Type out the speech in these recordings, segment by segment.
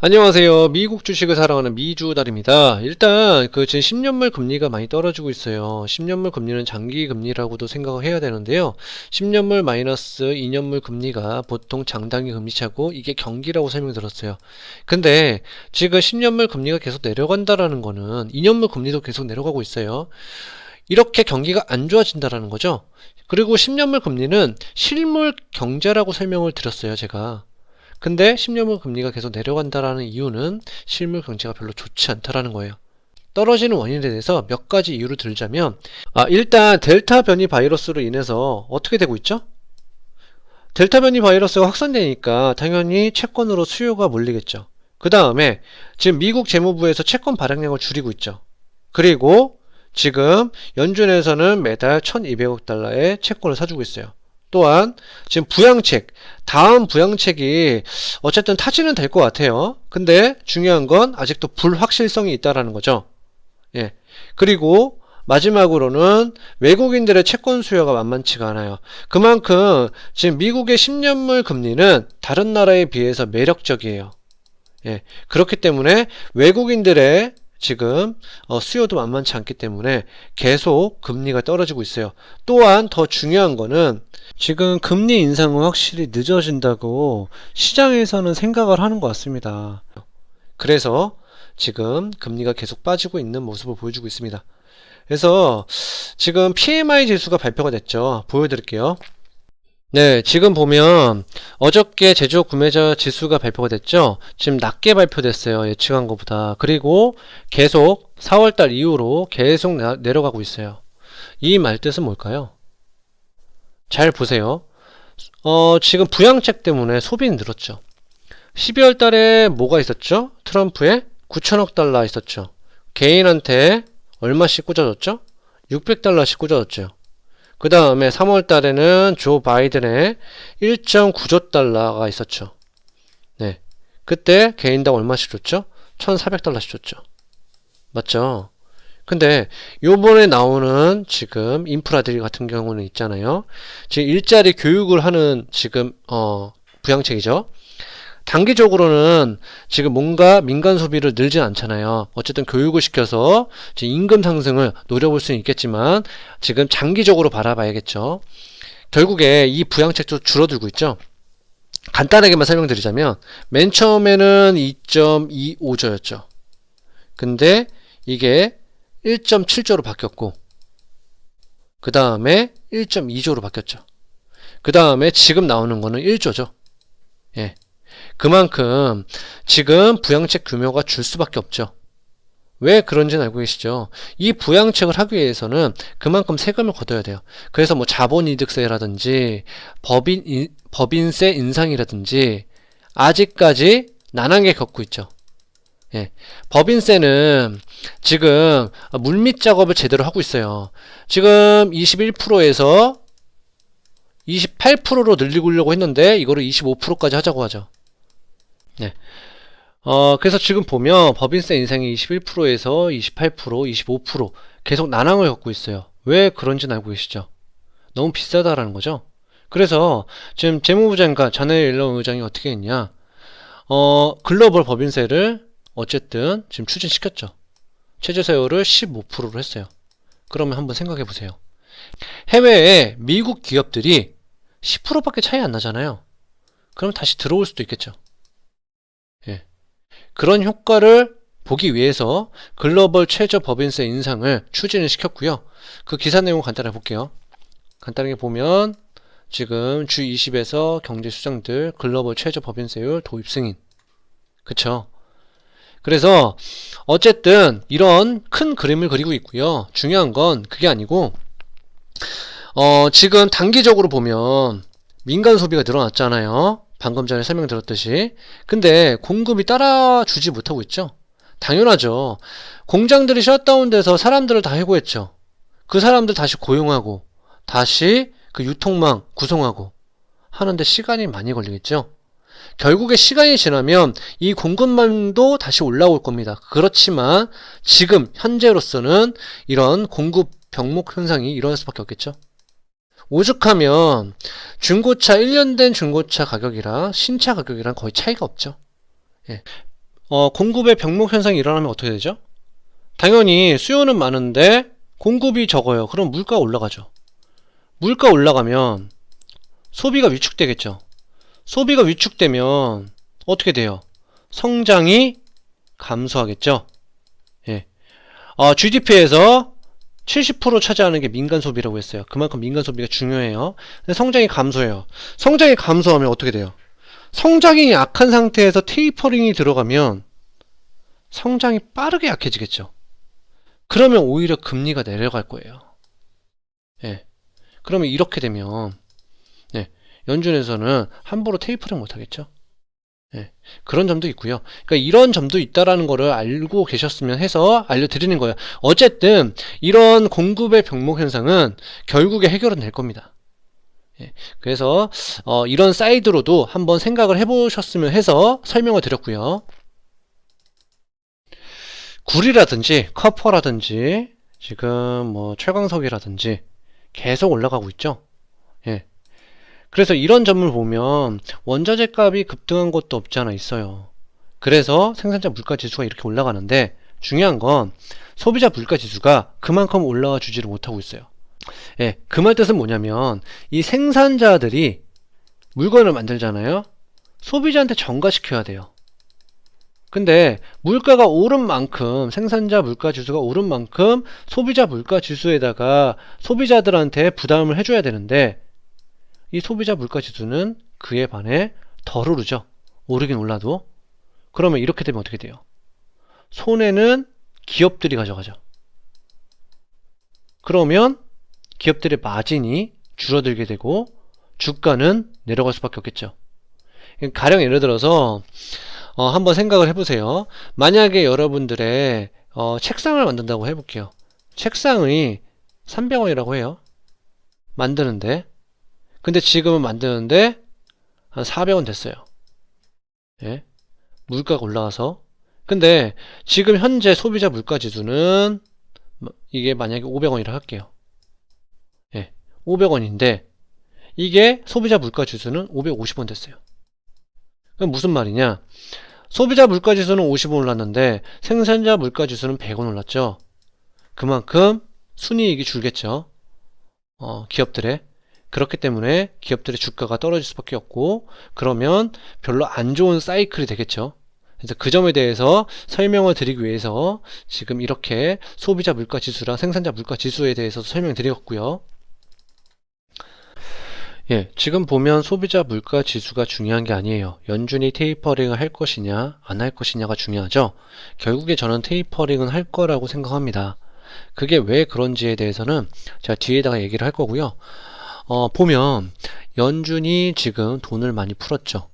안녕하세요. 미국 주식을 사랑하는 미주달입니다. 일단 지금 10년물 금리가 많이 떨어지고 있어요. 10년물 금리는 장기 금리라고도 생각을 해야 되는데요. 10년물 마이너스 2년물 금리가 보통 장단기 금리차고 이게 경기라고 설명드렸어요. 근데 지금 10년물 금리가 계속 내려간다라는 거는 2년물 금리도 계속 내려가고 있어요. 이렇게 경기가 안 좋아진다라는 거죠. 그리고 10년물 금리는 실물 경제라고 설명을 드렸어요, 제가. 근데 10년물 금리가 계속 내려간다라는 이유는 실물 경제가 별로 좋지 않다라는 거예요. 떨어지는 원인에 대해서 몇 가지 이유를 들자면, 일단 델타 변이 바이러스로 인해서 어떻게 되고 있죠? 델타 변이 바이러스가 확산되니까 당연히 채권으로 수요가 몰리겠죠. 그 다음에 지금 미국 재무부에서 채권 발행량을 줄이고 있죠. 그리고 지금 연준에서는 매달 1200억 달러의 채권을 사주고 있어요. 또한 지금 부양책, 다음 부양책이 어쨌든 타진은 될 것 같아요. 근데 중요한 건 아직도 불확실성이 있다라는 거죠. 예. 그리고 마지막으로는 외국인들의 채권 수요가 만만치가 않아요. 그만큼 지금 미국의 10년물 금리는 다른 나라에 비해서 매력적이에요. 예. 그렇기 때문에 외국인들의 지금 수요도 만만치 않기 때문에 계속 금리가 떨어지고 있어요. 또한 더 중요한 거는 지금 금리 인상은 확실히 늦어진다고 시장에서는 생각을 하는 것 같습니다. 그래서 지금 금리가 계속 빠지고 있는 모습을 보여주고 있습니다. 그래서 지금 PMI 지수가 발표가 됐죠. 보여드릴게요. 네, 지금 보면 어저께 제조업 구매자 지수가 발표가 됐죠. 지금 낮게 발표됐어요. 예측한 것보다. 그리고 계속 4월달 이후로 계속 내려가고 있어요. 이 말뜻은 뭘까요? 잘 보세요. 지금 부양책 때문에 소비는 늘었죠. 12월 달에 뭐가 있었죠? 트럼프에 9천억 달러 있었죠. 개인한테 얼마씩 꽂아줬죠? 600달러씩 꽂아줬죠. 그 다음에 3월 달에는 조 바이든의 1.9조 달러가 있었죠. 네. 그때 개인당 얼마씩 줬죠? 1,400달러씩 줬죠. 맞죠? 근데 요번에 나오는 지금 인프라들 같은 경우는 있잖아요. 지금 일자리 교육을 하는 지금 부양책이죠. 단기적으로는 지금 뭔가 민간 소비를 늘진 않잖아요. 어쨌든 교육을 시켜서 지금 임금 상승을 노려볼 수는 있겠지만 지금 장기적으로 바라봐야겠죠. 결국에 이 부양책도 줄어들고 있죠. 간단하게만 설명드리자면 맨 처음에는 2.25조였죠. 근데 이게 1.7조로 바뀌었고 그 다음에 1.2조로 바뀌었죠. 그 다음에 지금 나오는 거는 1조죠. 예. 그만큼 지금 부양책 규모가 줄 수밖에 없죠. 왜 그런지는 알고 계시죠? 이 부양책을 하기 위해서는 그만큼 세금을 걷어야 돼요. 그래서 뭐 자본이득세라든지 법인세 인상이라든지 아직까지 난항에 겪고 있죠. 예. 법인세는 지금 물밑 작업을 제대로 하고 있어요. 지금 21%에서 28%로 늘리려고 했는데 이거를 25%까지 하자고 하죠. 네. 그래서 지금 보면 법인세 인상이 21%에서 28%, 25% 계속 난항을 겪고 있어요. 왜 그런지는 알고 계시죠? 너무 비싸다라는 거죠. 그래서 지금 재무부장과 자네 옐런 의장이 어떻게 했냐? 글로벌 법인세를 어쨌든 지금 추진시켰죠. 최저세율을 15%로 했어요. 그러면 한번 생각해 보세요. 해외에 미국 기업들이 10%밖에 차이 안 나잖아요. 그럼 다시 들어올 수도 있겠죠. 예. 그런 효과를 보기 위해서 글로벌 최저 법인세 인상을 추진을 시켰고요. 그 기사 내용 간단하게 볼게요. 간단하게 보면 지금 G20에서 경제수장들 글로벌 최저 법인세율 도입 승인. 그쵸? 그래서 어쨌든 이런 큰 그림을 그리고 있고요. 중요한 건 그게 아니고 지금 단기적으로 보면 민간 소비가 늘어났잖아요. 방금 전에 설명드렸듯이. 근데 공급이 따라주지 못하고 있죠. 당연하죠. 공장들이 셧다운돼서 사람들을 다 해고했죠. 그 사람들 다시 고용하고 다시 그 유통망 구성하고 하는데 시간이 많이 걸리겠죠. 결국에 시간이 지나면 이 공급망도 다시 올라올 겁니다. 그렇지만 지금 현재로서는 이런 공급 병목 현상이 일어날 수밖에 없겠죠. 오죽하면 중고차 1년 된 중고차 가격이랑 신차 가격이랑 거의 차이가 없죠. 예. 공급의 병목 현상이 일어나면 어떻게 되죠? 당연히 수요는 많은데 공급이 적어요. 그럼 물가가 올라가죠. 물가 올라가면 소비가 위축되겠죠. 소비가 위축되면 어떻게 돼요? 성장이 감소하겠죠. 예. GDP에서 70% 차지하는 게 민간 소비라고 했어요. 그만큼 민간 소비가 중요해요. 근데 성장이 감소해요. 성장이 감소하면 어떻게 돼요? 성장이 약한 상태에서 테이퍼링이 들어가면 성장이 빠르게 약해지겠죠. 그러면 오히려 금리가 내려갈 거예요. 예. 그러면 이렇게 되면 네, 연준에서는 함부로 테이퍼링 못 하겠죠. 예, 그런 점도 있고요. 그러니까 이런 점도 있다라는 거를 알고 계셨으면 해서 알려드리는 거예요. 어쨌든 이런 공급의 병목 현상은 결국에 해결은 될 겁니다. 예, 그래서 이런 사이드로도 한번 생각을 해보셨으면 해서 설명을 드렸고요. 구리라든지 커퍼라든지 지금 뭐 철광석이라든지 계속 올라가고 있죠. 예. 그래서 이런 점을 보면 원자재 값이 급등한 것도 없지 않아 있어요. 그래서 생산자 물가 지수가 이렇게 올라가는데 중요한 건 소비자 물가 지수가 그만큼 올라와 주지를 못하고 있어요. 예, 그 말 뜻은 뭐냐면 이 생산자들이 물건을 만들잖아요. 소비자한테 전가시켜야 돼요. 근데 물가가 오른 만큼 생산자 물가 지수가 오른 만큼 소비자 물가 지수에다가 소비자들한테 부담을 해줘야 되는데 이 소비자 물가 지수는 그에 반해 덜 오르죠. 오르긴 올라도. 그러면 이렇게 되면 어떻게 돼요? 손해는 기업들이 가져가죠. 그러면 기업들의 마진이 줄어들게 되고 주가는 내려갈 수밖에 없겠죠. 가령 예를 들어서 한번 생각을 해보세요. 만약에 여러분들의 책상을 만든다고 해볼게요. 책상이 300원이라고 해요. 만드는데. 근데 지금은 만드는데 한 400원 됐어요. 예? 물가가 올라가서. 근데 지금 현재 소비자 물가 지수는 이게 만약에 500원이라 할게요. 예, 500원인데 이게 소비자 물가 지수는 550원 됐어요. 그럼 무슨 말이냐? 소비자 물가 지수는 50원 올랐는데 생산자 물가 지수는 100원 올랐죠. 그만큼 순이익이 줄겠죠. 기업들의. 그렇기 때문에 기업들의 주가가 떨어질 수밖에 없고 그러면 별로 안 좋은 사이클이 되겠죠. 그래서 그 점에 대해서 설명을 드리기 위해서 지금 이렇게 소비자 물가 지수랑 생산자 물가 지수에 대해서 설명드렸고요. 예, 지금 보면 소비자 물가 지수가 중요한 게 아니에요. 연준이 테이퍼링을 할 것이냐 안 할 것이냐가 중요하죠. 결국에 저는 테이퍼링은 할 거라고 생각합니다. 그게 왜 그런지에 대해서는 제가 뒤에다가 얘기를 할 거고요. 보면 연준이 지금 돈을 많이 풀었죠.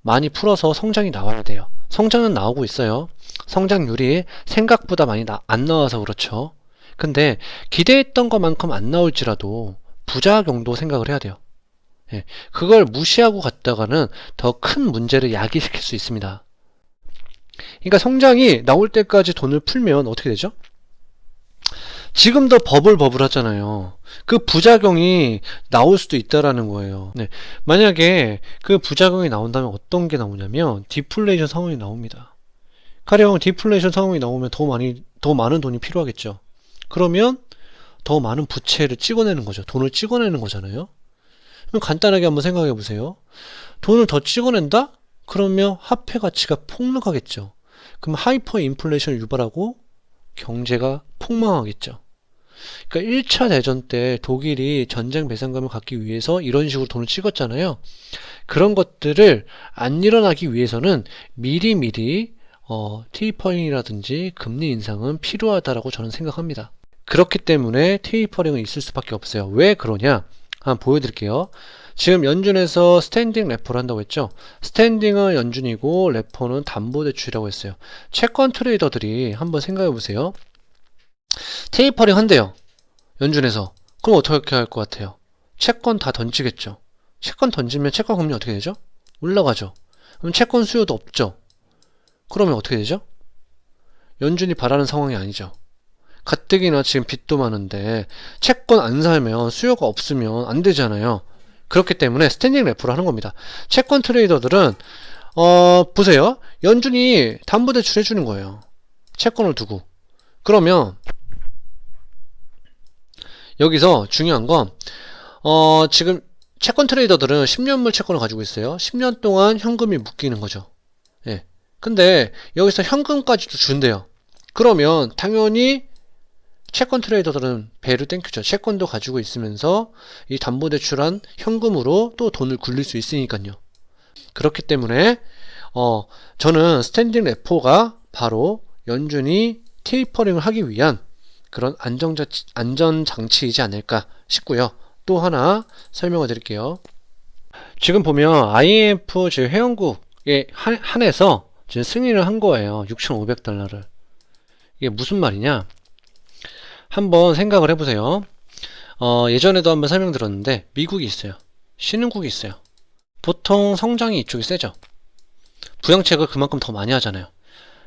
많이 풀어서 성장이 나와야 돼요. 성장은 나오고 있어요. 성장률이 생각보다 많이 안 나와서 그렇죠. 근데 기대했던 것만큼 안 나올지라도 부작용도 생각을 해야 돼요. 예, 그걸 무시하고 갔다가는 더 큰 문제를 야기시킬 수 있습니다. 그러니까 성장이 나올 때까지 돈을 풀면 어떻게 되죠? 지금도 버블 하잖아요. 그 부작용이 나올 수도 있다라는 거예요. 네. 만약에 그 부작용이 나온다면 어떤 게 나오냐면 디플레이션 상황이 나옵니다. 가령 디플레이션 상황이 나오면 더 많은 돈이 필요하겠죠. 그러면 더 많은 부채를 찍어내는 거죠. 돈을 찍어내는 거잖아요. 그럼 간단하게 한번 생각해 보세요. 돈을 더 찍어낸다? 그러면 화폐 가치가 폭락하겠죠. 그럼 하이퍼 인플레이션을 유발하고 경제가 폭망하겠죠. 그러니까 1차 대전 때 독일이 전쟁 배상금을 갖기 위해서 이런 식으로 돈을 찍었잖아요. 그런 것들을 안 일어나기 위해서는 미리미리 테이퍼링이라든지 금리 인상은 필요하다라고 저는 생각합니다. 그렇기 때문에 테이퍼링은 있을 수밖에 없어요. 왜 그러냐? 한번 보여드릴게요. 지금 연준에서 스탠딩 레포를 한다고 했죠. 스탠딩은 연준이고 레포는 담보대출이라고 했어요. 채권 트레이더들이 한번 생각해 보세요. 테이퍼링 한대요. 연준에서. 그럼 어떻게 할 것 같아요? 채권 다 던지겠죠. 채권 던지면 채권 금리 어떻게 되죠? 올라가죠. 그럼 채권 수요도 없죠. 그러면 어떻게 되죠? 연준이 바라는 상황이 아니죠. 가뜩이나 지금 빚도 많은데 채권 안 사면 수요가 없으면 안 되잖아요. 그렇기 때문에 스탠딩 레포를 하는 겁니다. 채권 트레이더들은 보세요. 연준이 담보대출 해주는 거예요. 채권을 두고. 그러면 여기서 중요한 건 지금 채권 트레이더들은 10년물 채권을 가지고 있어요. 10년 동안 현금이 묶이는 거죠. 예. 근데 여기서 현금까지도 준대요. 그러면 당연히 채권 트레이더들은 배를 땡큐죠. 채권도 가지고 있으면서 이 담보대출한 현금으로 또 돈을 굴릴 수 있으니까요. 그렇기 때문에 저는 스탠딩 레포가 바로 연준이 테이퍼링을 하기 위한 그런 안전장치이지 않을까 싶고요. 또 하나 설명을 드릴게요. 지금 보면 IMF 즉 회원국에 한해서 지금 승인을 한 거예요. 6,500달러를. 이게 무슨 말이냐? 한번 생각을 해보세요. 예전에도 한번 설명드렸는데 미국이 있어요. 신흥국이 있어요. 보통 성장이 이쪽이 세죠. 부양책을 그만큼 더 많이 하잖아요.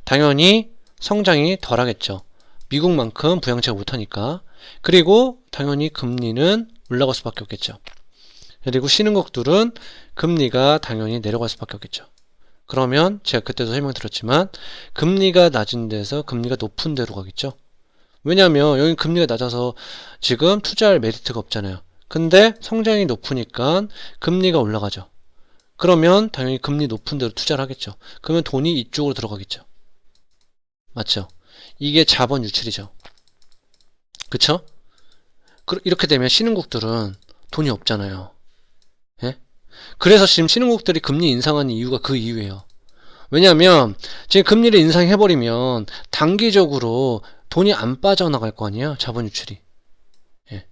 당연히 성장이 덜 하겠죠. 미국만큼 부양책을 못하니까. 그리고 당연히 금리는 올라갈 수밖에 없겠죠. 그리고 신흥국들은 금리가 당연히 내려갈 수밖에 없겠죠. 그러면 제가 그때도 설명드렸지만 금리가 낮은 데서 금리가 높은 데로 가겠죠. 왜냐하면 여기 금리가 낮아서 지금 투자할 메리트가 없잖아요. 근데 성장이 높으니까 금리가 올라가죠. 그러면 당연히 금리 높은 데로 투자를 하겠죠. 그러면 돈이 이쪽으로 들어가겠죠. 맞죠? 이게 자본 유출이죠. 그쵸? 이렇게 되면 신흥국들은 돈이 없잖아요. 예? 그래서 지금 신흥국들이 금리 인상하는 이유가 그 이유예요. 왜냐하면 지금 금리를 인상해버리면 단기적으로 돈이 안 빠져나갈 거 아니에요. 자본 유출이. 예.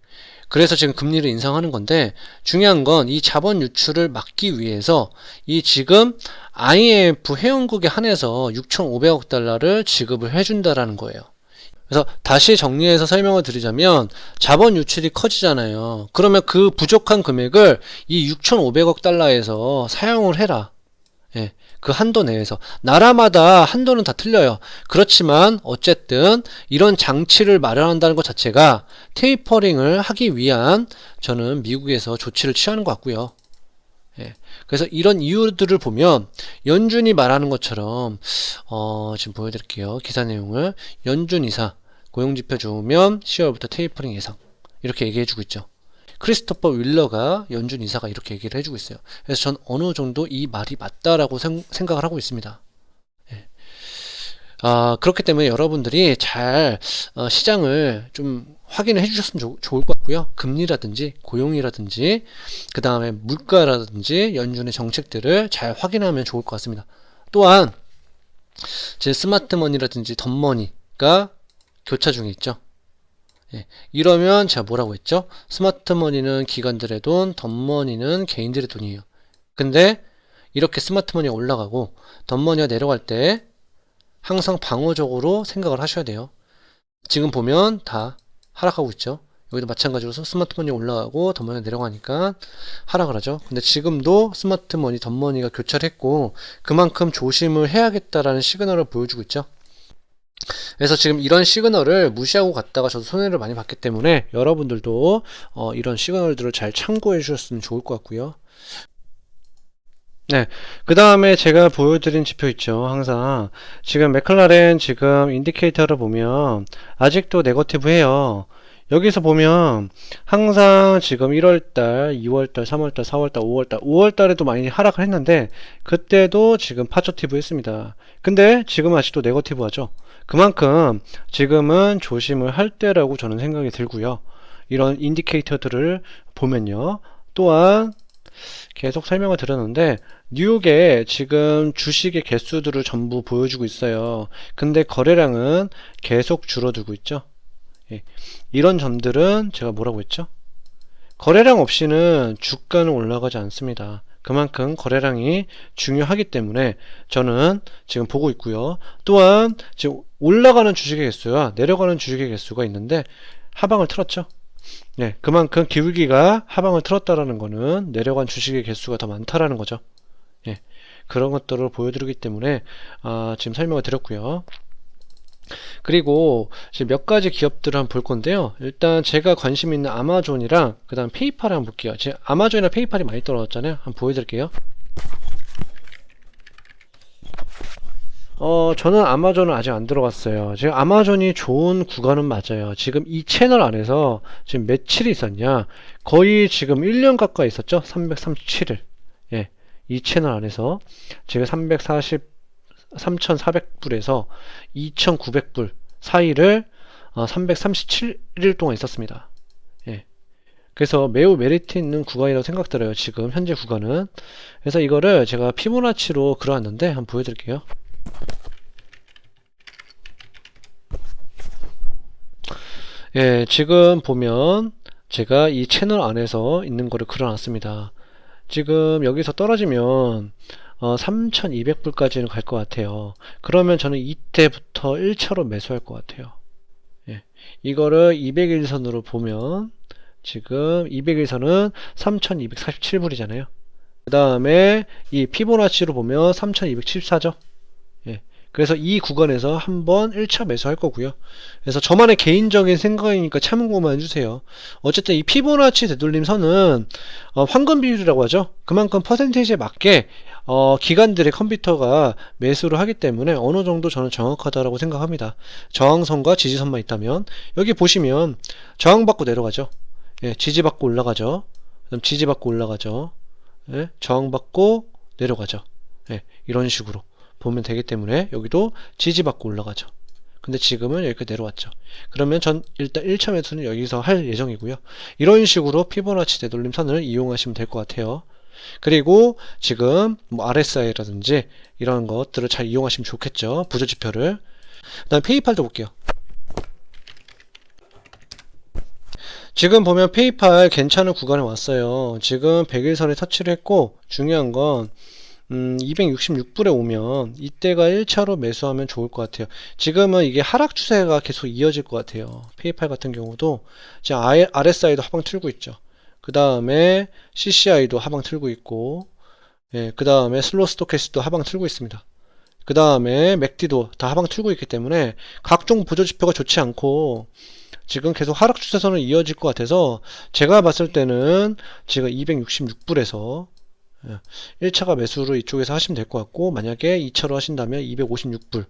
그래서 지금 금리를 인상하는 건데 중요한 건 이 자본 유출을 막기 위해서 이 지금 IMF 회원국에 한해서 6,500억 달러를 지급을 해준다라는 거예요. 그래서 다시 정리해서 설명을 드리자면 자본 유출이 커지잖아요. 그러면 그 부족한 금액을 이 6,500억 달러에서 사용을 해라. 예, 그 한도 내에서. 나라마다 한도는 다 틀려요. 그렇지만 어쨌든 이런 장치를 마련한다는 것 자체가 테이퍼링을 하기 위한 저는 미국에서 조치를 취하는 것 같고요. 예, 그래서 이런 이유들을 보면 연준이 말하는 것처럼 지금 보여드릴게요. 기사 내용을. 연준 이사 고용지표 좋으면 10월부터 테이퍼링 예상 이렇게 얘기해주고 있죠. 크리스토퍼 윌러가 연준 이사가 이렇게 얘기를 해주고 있어요. 그래서 전 어느 정도 이 말이 맞다라고 생각을 하고 있습니다. 예. 그렇기 때문에 여러분들이 잘 시장을 좀 확인을 해주셨으면 좋을 것 같고요. 금리라든지 고용이라든지 그 다음에 물가라든지 연준의 정책들을 잘 확인하면 좋을 것 같습니다. 또한 제 스마트머니라든지 덤머니가 교차 중에 있죠. 예, 이러면 제가 뭐라고 했죠? 스마트머니는 기관들의 돈, 덤머니는 개인들의 돈이에요. 근데 이렇게 스마트머니가 올라가고 덤머니가 내려갈 때 항상 방어적으로 생각을 하셔야 돼요. 지금 보면 다 하락하고 있죠. 여기도 마찬가지로 스마트머니가 올라가고 덤머니가 내려가니까 하락을 하죠. 근데 지금도 스마트머니, 덤머니가 교차를 했고 그만큼 조심을 해야겠다라는 시그널을 보여주고 있죠. 그래서 지금 이런 시그널을 무시하고 갔다가 저도 손해를 많이 봤기 때문에 여러분들도 이런 시그널들을 잘 참고해 주셨으면 좋을 것 같고요. 네, 그 다음에 제가 보여드린 지표 있죠. 항상 지금 맥클라렌 지금 인디케이터를 보면 아직도 네거티브해요. 여기서 보면 항상 지금 1월달, 2월달, 3월달, 4월달, 5월달, 5월달에도 많이 하락을 했는데 그때도 지금 파저티브 했습니다. 근데 지금 아직도 네거티브 하죠. 그만큼 지금은 조심을 할 때라고 저는 생각이 들고요. 이런 인디케이터들을 보면요. 또한 계속 설명을 드렸는데 뉴욕에 지금 주식의 개수들을 전부 보여주고 있어요. 근데 거래량은 계속 줄어들고 있죠. 예. 이런 점들은 제가 뭐라고 했죠? 거래량 없이는 주가는 올라가지 않습니다. 그만큼 거래량이 중요하기 때문에 저는 지금 보고 있고요. 또한 지금 올라가는 주식의 개수와 내려가는 주식의 개수가 있는데 하방을 틀었죠. 네, 그만큼 기울기가 하방을 틀었다라는 거는 내려간 주식의 개수가 더 많다라는 거죠. 예, 그런 것들을 보여드리기 때문에 지금 설명을 드렸고요. 그리고 지금 몇 가지 기업들을 한번 볼 건데요. 일단 제가 관심 있는 아마존이랑 그 다음 페이팔을 한번 볼게요. 지금 아마존이나 페이팔이 많이 떨어졌잖아요. 한번 보여드릴게요. 저는 아마존은 아직 안 들어갔어요. 지금 아마존이 좋은 구간은 맞아요. 지금 이 채널 안에서 지금 며칠이 있었냐? 거의 지금 1년 가까이 있었죠? 337일. 예. 이 채널 안에서 지금 3,400불에서 2,900불 사이를 337일 동안 있었습니다. 예. 그래서 매우 메리트 있는 구간이라고 생각들어요. 지금 현재 구간은. 그래서 이거를 제가 피보나치로 그려놨는데 한번 보여드릴게요. 예, 지금 보면 제가 이 채널 안에서 있는 거를 그려놨습니다. 지금 여기서 떨어지면 3,200불까지는 갈 것 같아요. 그러면 저는 이때부터 1차로 매수할 것 같아요. 예, 이거를 200일선으로 보면 지금 200일선은 3,247불이잖아요. 그 다음에 이 피보나치로 보면 3,274죠. 예. 그래서 이 구간에서 한번 1차 매수할 거고요. 그래서 저만의 개인적인 생각이니까 참고만 해주세요. 어쨌든 이 피보나치 되돌림 선은 황금 비율이라고 하죠. 그만큼 퍼센테이지에 맞게 기관들의 컴퓨터가 매수를 하기 때문에 어느 정도 저는 정확하다라고 생각합니다. 저항선과 지지선만 있다면 여기 보시면 저항받고 내려가죠. 예, 지지받고 올라가죠. 그다음 지지받고 올라가죠. 예, 저항받고 내려가죠. 예, 이런 식으로 보면 되기 때문에 여기도 지지받고 올라가죠. 근데 지금은 여기까지 내려왔죠. 그러면 전 일단 1차 매수는 여기서 할 예정이고요. 이런 식으로 피보나치 되돌림 선을 이용하시면 될 것 같아요. 그리고 지금 뭐 RSI라든지 이런 것들을 잘 이용하시면 좋겠죠. 부조지표를. 그 다음에 페이팔도 볼게요. 지금 보면 페이팔 괜찮은 구간에 왔어요. 지금 100일선에 터치를 했고 중요한 건 266불에 오면 이때가 1차로 매수하면 좋을 것 같아요. 지금은 이게 하락 추세가 계속 이어질 것 같아요. 페이팔 같은 경우도 지금 RSI도 하방 틀고 있죠. 그 다음에 CCI도 하방 틀고 있고, 예, 그 다음에 슬로우 스토캐스도 하방 틀고 있습니다. 그 다음에 맥디도 다 하방 틀고 있기 때문에 각종 보조지표가 좋지 않고 지금 계속 하락 추세선은 이어질 것 같아서 제가 봤을 때는 지금 266불에서 1차가 매수를 이쪽에서 하시면 될 것 같고 만약에 2차로 하신다면 256불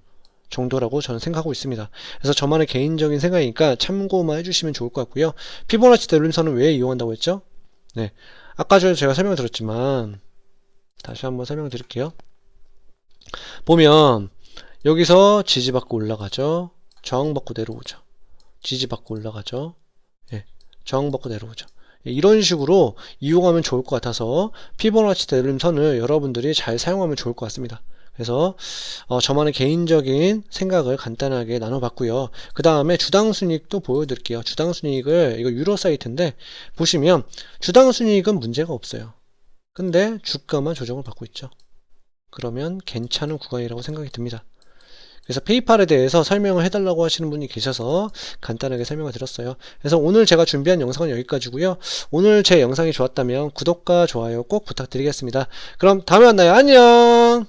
정도라고 저는 생각하고 있습니다. 그래서 저만의 개인적인 생각이니까 참고만 해주시면 좋을 것 같고요. 피보나치 되돌림선은 왜 이용한다고 했죠? 네, 아까 전에 제가 설명을 드렸지만 다시 한번 설명 드릴게요. 보면 여기서 지지받고 올라가죠. 저항받고 내려오죠. 지지받고 올라가죠. 예, 저항받고 내려오죠. 이런 식으로 이용하면 좋을 것 같아서 피보나치 되돌림선을 여러분들이 잘 사용하면 좋을 것 같습니다. 그래서 저만의 개인적인 생각을 간단하게 나눠봤고요. 그 다음에 주당 순이익도 보여드릴게요. 주당 순이익을 이거 유로 사이트인데 보시면 주당 순이익은 문제가 없어요. 근데 주가만 조정을 받고 있죠. 그러면 괜찮은 구간이라고 생각이 듭니다. 그래서 페이팔에 대해서 설명을 해달라고 하시는 분이 계셔서 간단하게 설명을 드렸어요. 그래서 오늘 제가 준비한 영상은 여기까지고요. 오늘 제 영상이 좋았다면 구독과 좋아요 꼭 부탁드리겠습니다. 그럼 다음에 만나요. 안녕.